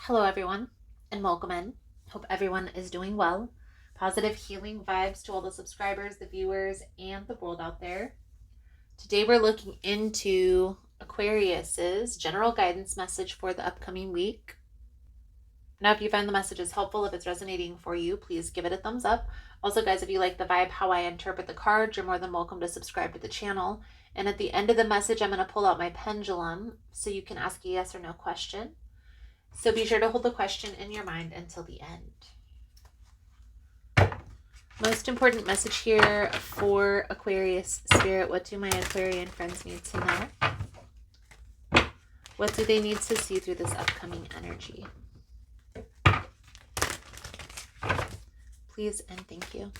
Hello, everyone, and welcome in. Hope everyone is doing well. Positive healing vibes to all the subscribers, the viewers, and the world out there. Today, we're looking into Aquarius's general guidance message for the upcoming week. Now, if you find the messages helpful, if it's resonating for you, please give it a thumbs up. Also, guys, if you like the vibe, how I interpret the cards, you're more than welcome to subscribe to the channel. And at the end of the message, I'm going to pull out my pendulum so you can ask a yes or no question. So be sure to hold the question in your mind until the end. Most important message here for Aquarius Spirit. What do my Aquarian friends need to know? What do they need to see through this upcoming energy? Please and thank you.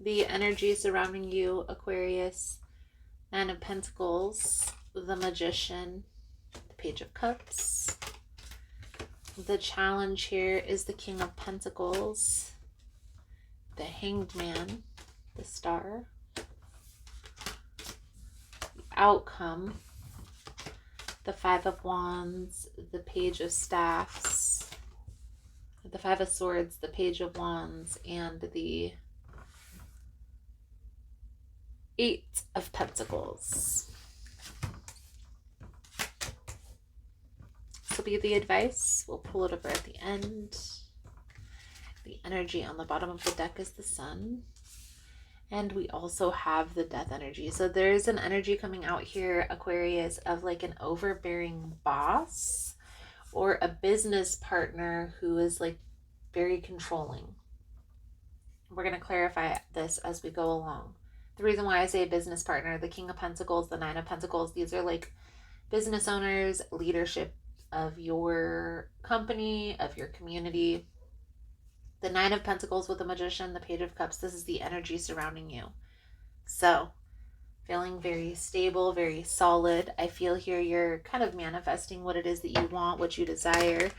The energy surrounding you, Aquarius, Nine of Pentacles, the Magician, the Page of Cups. The challenge here is the King of Pentacles, the Hanged Man, the Star. The outcome, the Five of Wands, the Page of Staffs, the Five of Swords, the Page of Wands, and the Eight of Pentacles. This will be the advice. We'll pull it over at the end. The energy on the bottom of the deck is the Sun. And we also have the Death energy. So there's an energy coming out here, Aquarius, of like an overbearing boss or a business partner who is like very controlling. We're going to clarify this as we go along. The reason why I say business partner, the King of Pentacles, the Nine of Pentacles, these are like business owners, leadership of your company, of your community. The Nine of Pentacles with the Magician, the Page of Cups, this is the energy surrounding you. So, feeling very stable, very solid. I feel here you're kind of manifesting what it is that you want, what you desire.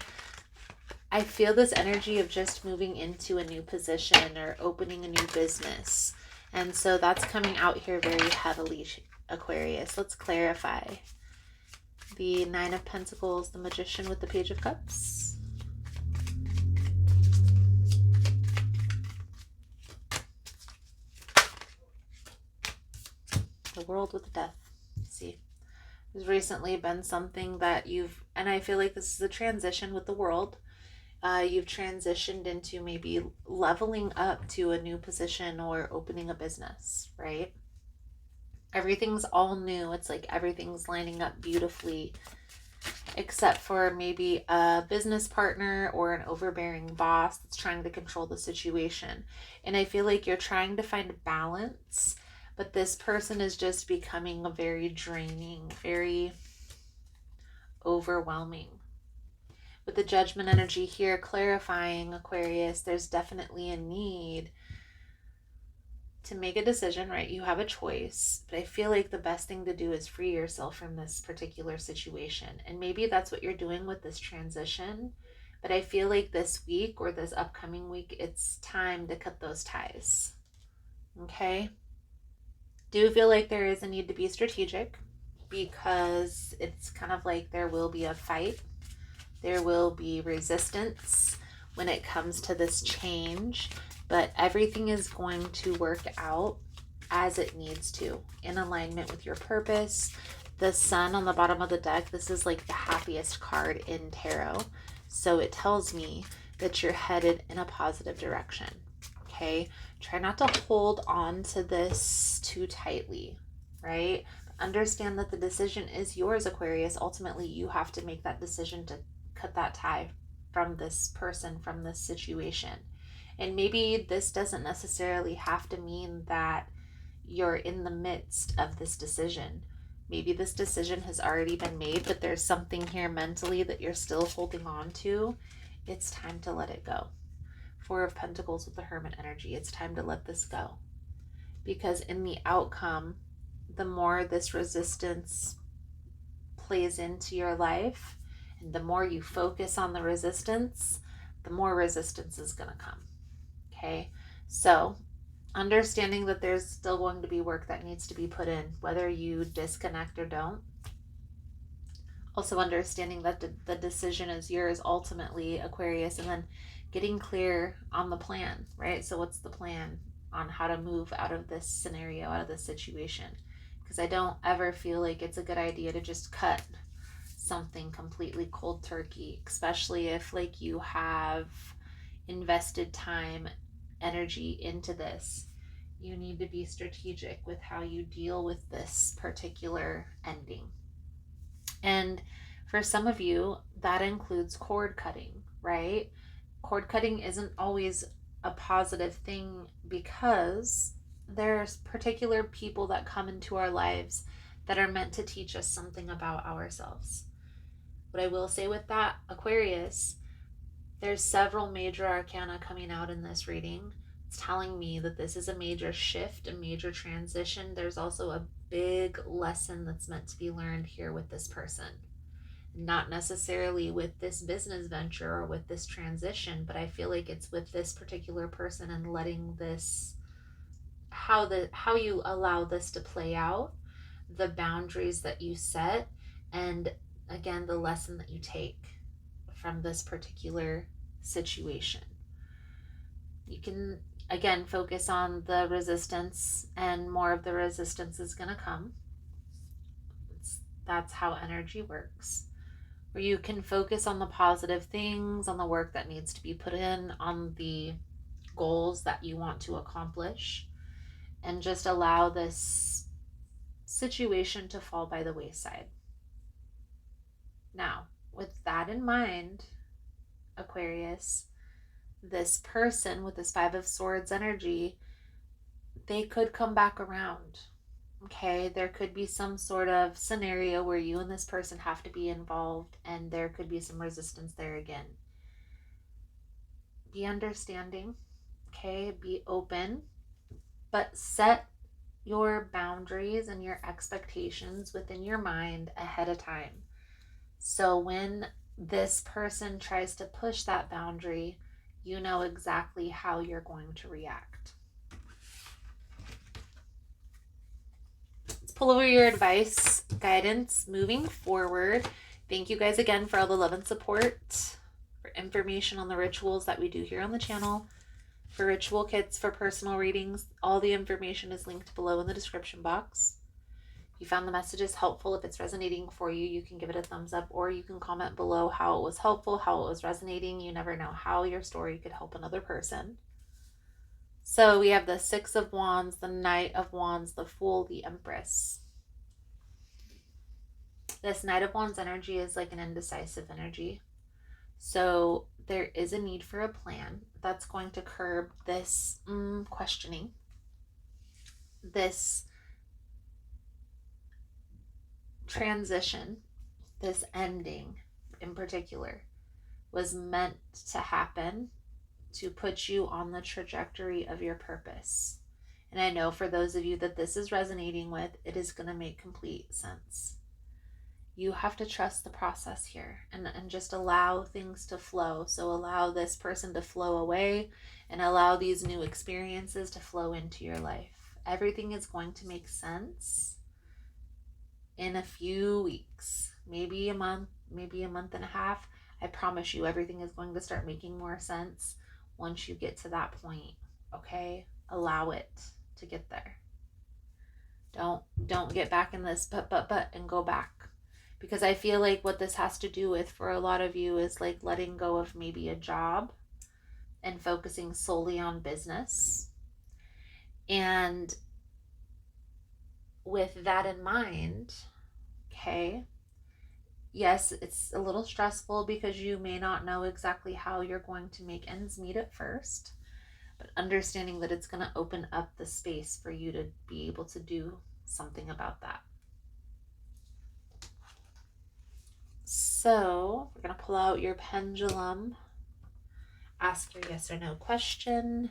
I feel this energy of just moving into a new position or opening a new business. And so that's coming out here very heavily, Aquarius. Let's clarify. The Nine of Pentacles, the Magician with the Page of Cups. The World with Death. Let's see. There's recently been something that and I feel like this is a transition with the world. You've transitioned into maybe leveling up to a new position or opening a business, right? Everything's all new. It's like everything's lining up beautifully, except for maybe a business partner or an overbearing boss that's trying to control the situation. And I feel like you're trying to find balance, but this person is just becoming a very draining, very overwhelming. With the Judgment energy here, clarifying, Aquarius, there's definitely a need to make a decision, right? You have a choice, but I feel like the best thing to do is free yourself from this particular situation. And maybe that's what you're doing with this transition, but I feel like this week or this upcoming week, it's time to cut those ties, okay? Do feel like there is a need to be strategic because it's kind of like there will be a fight. There will be resistance when it comes to this change, but everything is going to work out as it needs to, in alignment with your purpose. The Sun on the bottom of the deck, this is like the happiest card in tarot. So it tells me that you're headed in a positive direction, okay? Try not to hold on to this too tightly, right? Understand that the decision is yours, Aquarius. Ultimately, you have to make that decision to cut that tie from this person, from this situation. And maybe this doesn't necessarily have to mean that you're in the midst of this decision. Maybe this decision has already been made, but there's something here mentally that you're still holding on to. It's time to let it go. Four of Pentacles with the Hermit energy. It's time to let this go. Because in the outcome, the more this resistance plays into your life And the more you focus on the resistance, the more resistance is going to come. Okay? So, understanding that there's still going to be work that needs to be put in, whether you disconnect or don't. Also understanding that the decision is yours ultimately, Aquarius, and then getting clear on the plan, right? So what's the plan on how to move out of this scenario, out of this situation? Because I don't ever feel like it's a good idea to just cut something completely cold turkey, especially if like you have invested time, energy into this. You need to be strategic with how you deal with this particular ending. And for some of you, that includes cord cutting, right? Cord cutting isn't always a positive thing because there's particular people that come into our lives that are meant to teach us something about ourselves. What I will say with that, Aquarius, there's several major arcana coming out in this reading. It's telling me that this is a major shift, a major transition. There's also a big lesson that's meant to be learned here with this person. Not necessarily with this business venture or with this transition, but I feel like it's with this particular person and letting this, how you allow this to play out, the boundaries that you set, and again, the lesson that you take from this particular situation. You can again focus on the resistance, and more of the resistance is going to come. That's how energy works. Where you can focus on the positive things, on the work that needs to be put in, on the goals that you want to accomplish, and just allow this situation to fall by the wayside. Now, with that in mind, Aquarius, this person with this Five of Swords energy, they could come back around. Okay, there could be some sort of scenario where you and this person have to be involved, and there could be some resistance there again. Be understanding, okay? Be open, but set your boundaries and your expectations within your mind ahead of time. So when this person tries to push that boundary, you know exactly how you're going to react. Let's pull over your advice, guidance moving forward. Thank you guys again for all the love and support, for information on the rituals that we do here on the channel, for ritual kits, for personal readings. All the information is linked below in the description box. If you found the messages helpful, if it's resonating for you, you can give it a thumbs up, or you can comment below how it was helpful, how it was resonating. You never know how your story could help another person. So we have the Six of Wands, the Knight of Wands, the Fool, the Empress. This Knight of Wands energy is like an indecisive energy. So there is a need for a plan that's going to curb this questioning. This transition, this ending in particular, was meant to happen to put you on the trajectory of your purpose. And I know for those of you that this is resonating with, it is going to make complete sense. You have to trust the process here and just allow things to flow. So allow this person to flow away and allow these new experiences to flow into your life. Everything is going to make sense in a few weeks, maybe a month, maybe a month and a half. I promise you everything is going to start making more sense once you get to that point. Okay? Allow it to get there. Don't get back in this but and go back. Because I feel like what this has to do with for a lot of you is like letting go of maybe a job and focusing solely on business. And with that in mind, okay, yes, it's a little stressful because you may not know exactly how you're going to make ends meet at first, but understanding that it's going to open up the space for you to be able to do something about that. So we're going to pull out your pendulum, ask your yes or no question.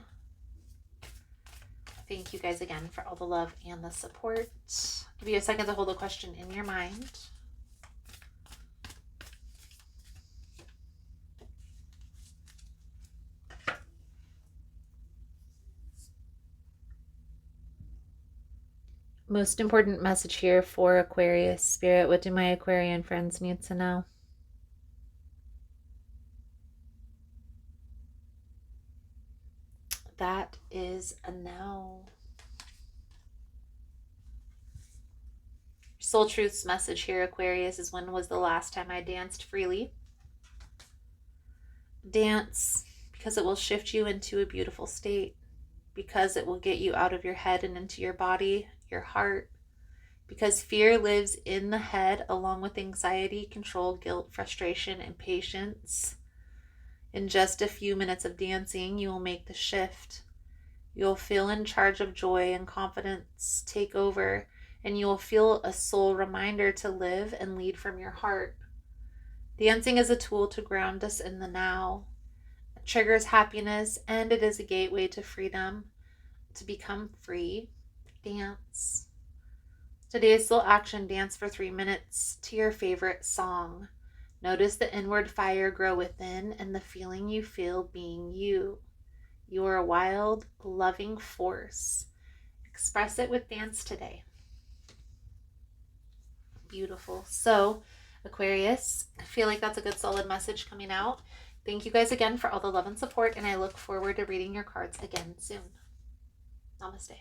Thank you guys again for all the love and the support. Give you a second to hold the question in your mind. Most important message here for Aquarius Spirit. What do my Aquarian friends need to know? That is a no. Soul Truth's message here, Aquarius, is when was the last time I danced freely? Dance because it will shift you into a beautiful state, because it will get you out of your head and into your body, your heart, because fear lives in the head along with anxiety, control, guilt, frustration, impatience. In just a few minutes of dancing, you will make the shift. You'll feel in charge of joy and confidence take over, and you will feel a soul reminder to live and lead from your heart. Dancing is a tool to ground us in the now. It triggers happiness, and it is a gateway to freedom, to become free. Dance. Today's soul action: dance for 3 minutes to your favorite song. Notice the inward fire grow within and the feeling you feel being you. You are a wild, loving force. Express it with dance today. Beautiful. So, Aquarius, I feel like that's a good solid message coming out. Thank you guys again for all the love and support, and I look forward to reading your cards again soon. Namaste.